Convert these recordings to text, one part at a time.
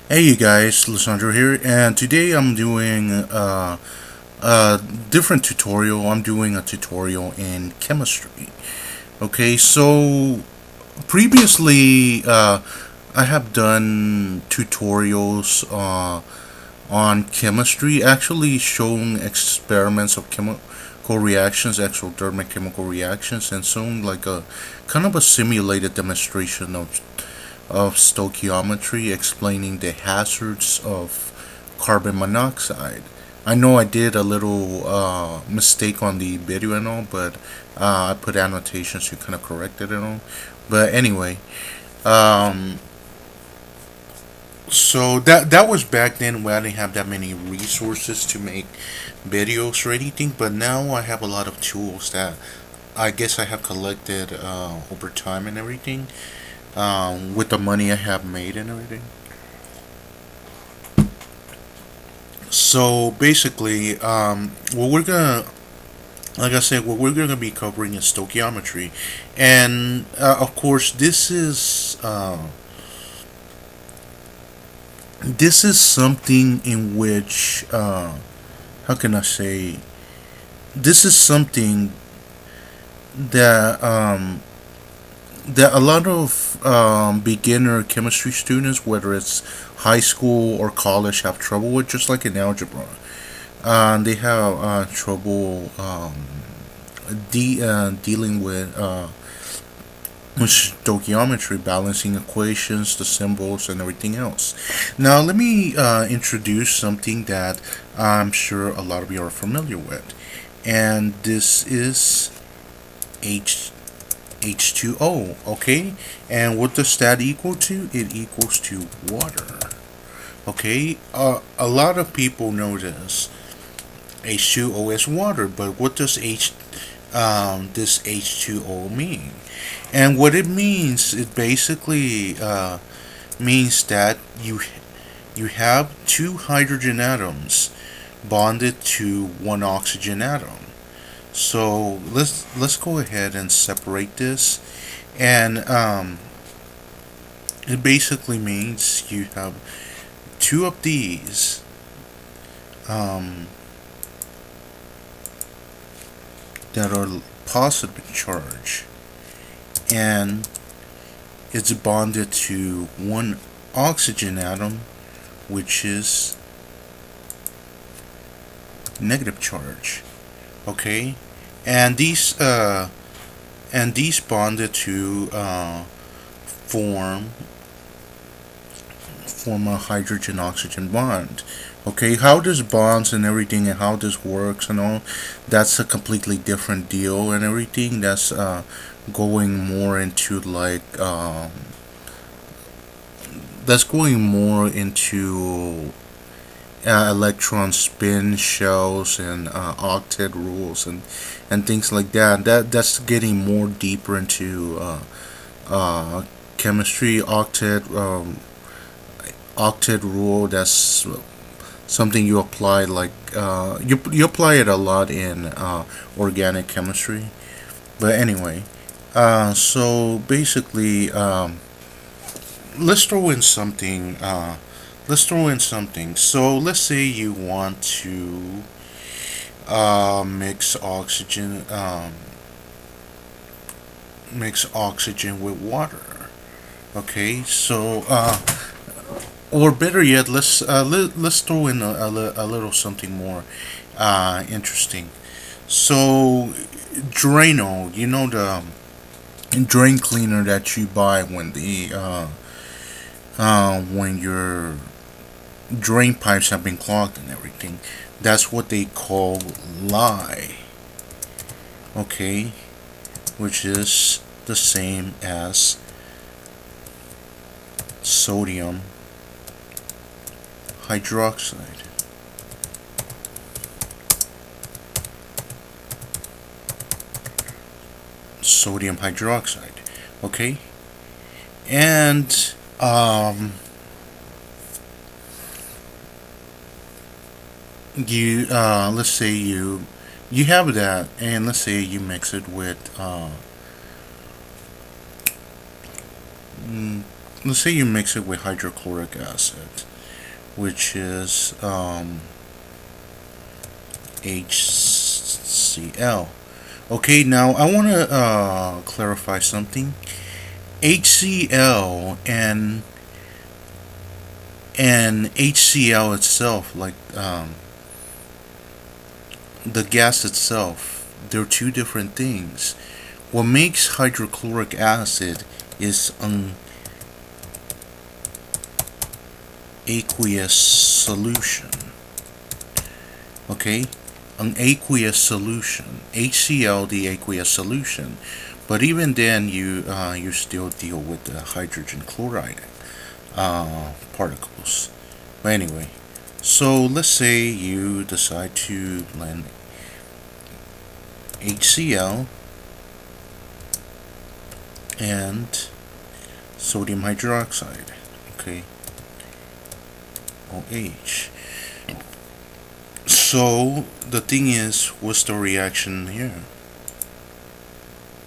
Hey you guys, Lissandro here, and today I'm doing a different tutorial. I'm doing a tutorial in chemistry. Okay, so previously I have done tutorials on chemistry, actually showing experiments of chemical reactions, exothermic chemical reactions, and some like a kind of a simulated demonstration of stoichiometry explaining the hazards of carbon monoxide. I know I did a little mistake on the video and all, but I put annotations to kind of correct it and all. But anyway, um, so that was back then when I didn't have that many resources to make videos or anything. But now I have a lot of tools that I guess I have collected over time and everything, with the money I have made and everything. So basically, what we're gonna, like I said, what we're gonna be covering is stoichiometry, and of course, this is something in which, how can I say, this is something that that a lot of beginner chemistry students, whether it's high school or college, have trouble with, just like in algebra. They have trouble dealing with stoichiometry, balancing equations, the symbols, and everything else. Now, let me introduce something that I'm sure a lot of you are familiar with, and this is H H2O. Okay, and what does that equal to? It equals to water. Okay, a lot of people know this. H2O is water, but what does this H2O mean? And what it means, it basically means that you have two hydrogen atoms bonded to one oxygen atom. So let's go ahead and separate this, and it basically means you have two of these um, that are positive charge, and it's bonded to one oxygen atom, which is negative charge. Okay, and these bonded to form form a hydrogen oxygen bond. Okay, how this bonds and everything and how this works and all, that's a completely different deal and everything. That's going more into like that's going more into electron spin shells and octet rules and things like that. That's getting more deeper into chemistry. Octet rule. That's something you apply like you apply it a lot in organic chemistry. But anyway, so basically, let's throw in something. Let's throw in something. So let's say you want to mix mix oxygen with water. Okay, so or better yet, let's throw in a little something more interesting. So Drano, you know the drain cleaner that you buy when your drain pipes have been clogged and everything. That's what they call lye. Okay, which is the same as sodium hydroxide. Sodium hydroxide. Okay, and you let's say you have that, and let's say you mix it with mm, let's say you mix it with hydrochloric acid. which is HCl. Okay, now I want to clarify something. HCl and HCl itself, like the gas itself, they're two different things. What makes hydrochloric acid is an aqueous solution. Okay, an aqueous solution. HCl, the aqueous solution. But even then, you still deal with the hydrogen chloride particles. But anyway, so let's say you decide to blend HCl and sodium hydroxide. Okay, OH. So the thing is, what's the reaction here?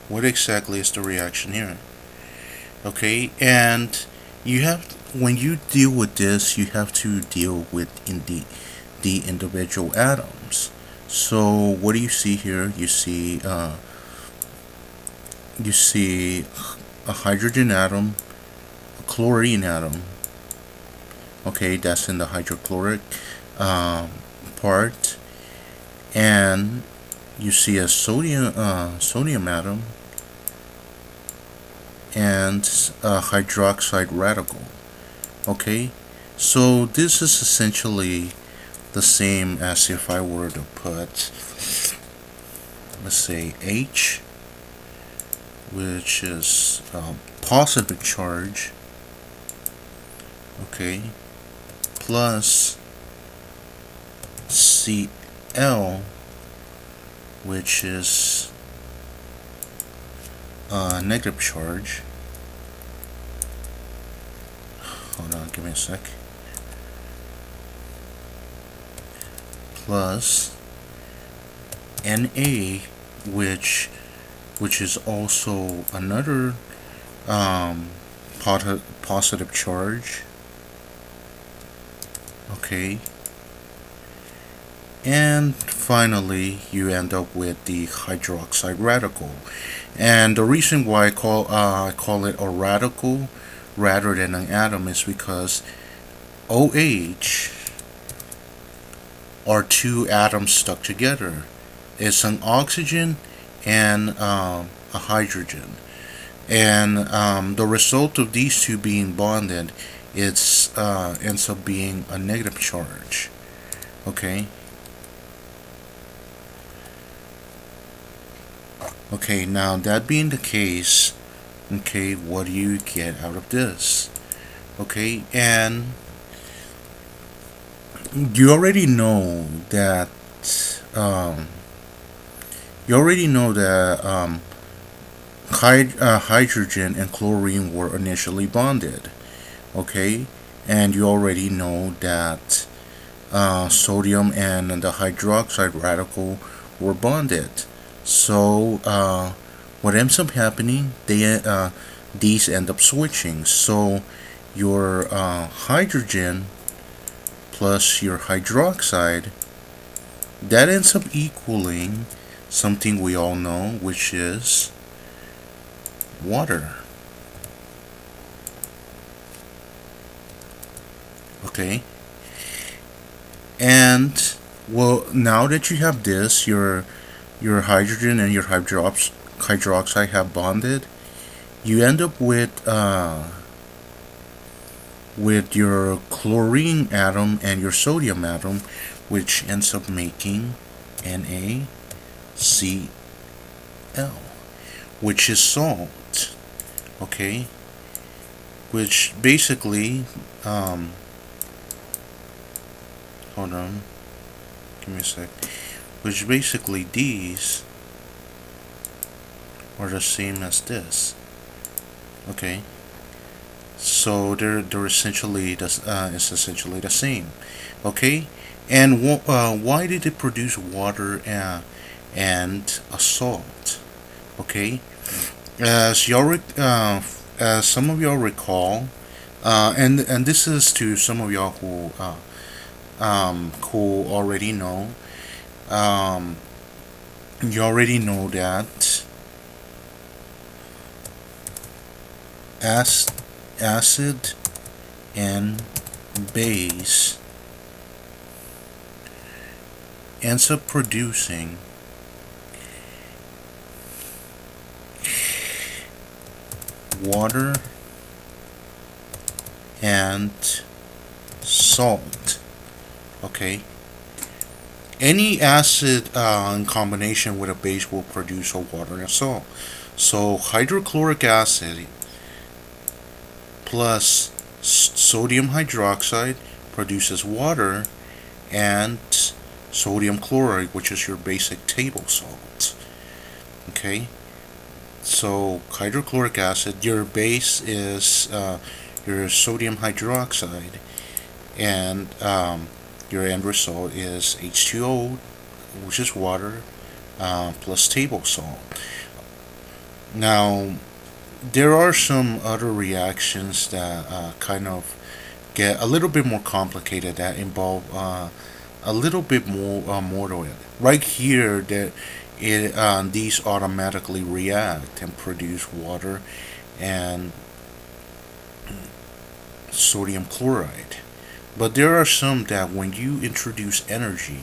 What exactly is the reaction here? Okay, and you have, when you deal with this, you have to deal with the individual atoms. So what do you see here? You see a hydrogen atom, a chlorine atom. Okay, that's in the hydrochloric part, and you see a sodium atom and a hydroxide radical. Okay, so this is essentially the same as if I were to put, let's say, H, which is positive charge, okay, plus Cl, which is negative charge. Hold on, give me a sec. Plus Na, which is also another positive charge. Okay. And finally, you end up with the hydroxide radical. And the reason why I call it a radical rather than an atom is because OH are two atoms stuck together. It's an oxygen and a hydrogen. And the result of these two being bonded, it's ends up being a negative charge. Okay. Okay, now that being the case, okay, what do you get out of this? Okay, and you already know that um, hydrogen and chlorine were initially bonded. Okay, and you already know that sodium and the hydroxide radical were bonded. So what ends up happening, these end up switching. So your hydrogen plus your hydroxide, that ends up equaling something we all know, which is water. Okay, and well, now that you have this, your hydrogen and your hydroxide have bonded, you end up with your chlorine atom and your sodium atom, which ends up making NaCl, which is salt. Okay, which basically, hold on, give me a sec. Which basically these are the same as this. Okay, so they're essentially it's essentially the same. Okay, and why did it produce water and a salt? Okay, as y'all as some of y'all recall, And this is to some of y'all who already know. Um, you already know that ac- acid and base ends up producing water and salt. Okay. Any acid in combination with a base will produce a water and a salt. So hydrochloric acid plus sodium hydroxide produces water and sodium chloride, which is your basic table salt. Okay, so hydrochloric acid, your base is your sodium hydroxide, and your end result is H2O, which is water, plus table salt. Now, there are some other reactions that kind of get a little bit more complicated that involve a little bit more to it. Right here, that these automatically react and produce water and sodium chloride. But there are some that when you introduce energy,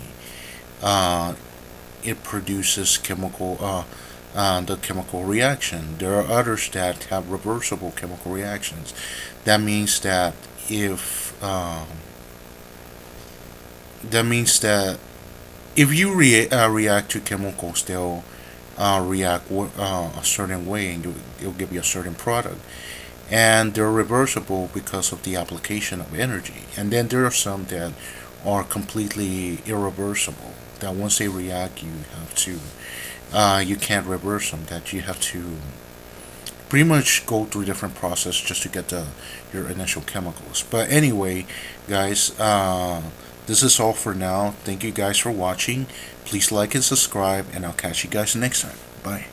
uh, it produces the chemical reaction. There are others that have reversible chemical reactions. That means that if that means that if you react to chemicals, they'll react a certain way, and it'll give you a certain product. And they're reversible because of the application of energy. And then there are some that are completely irreversible. That once they react, you can't reverse them. That you have to pretty much go through different process just to get your initial chemicals. But anyway, guys, this is all for now. Thank you guys for watching. Please like and subscribe, and I'll catch you guys next time. Bye.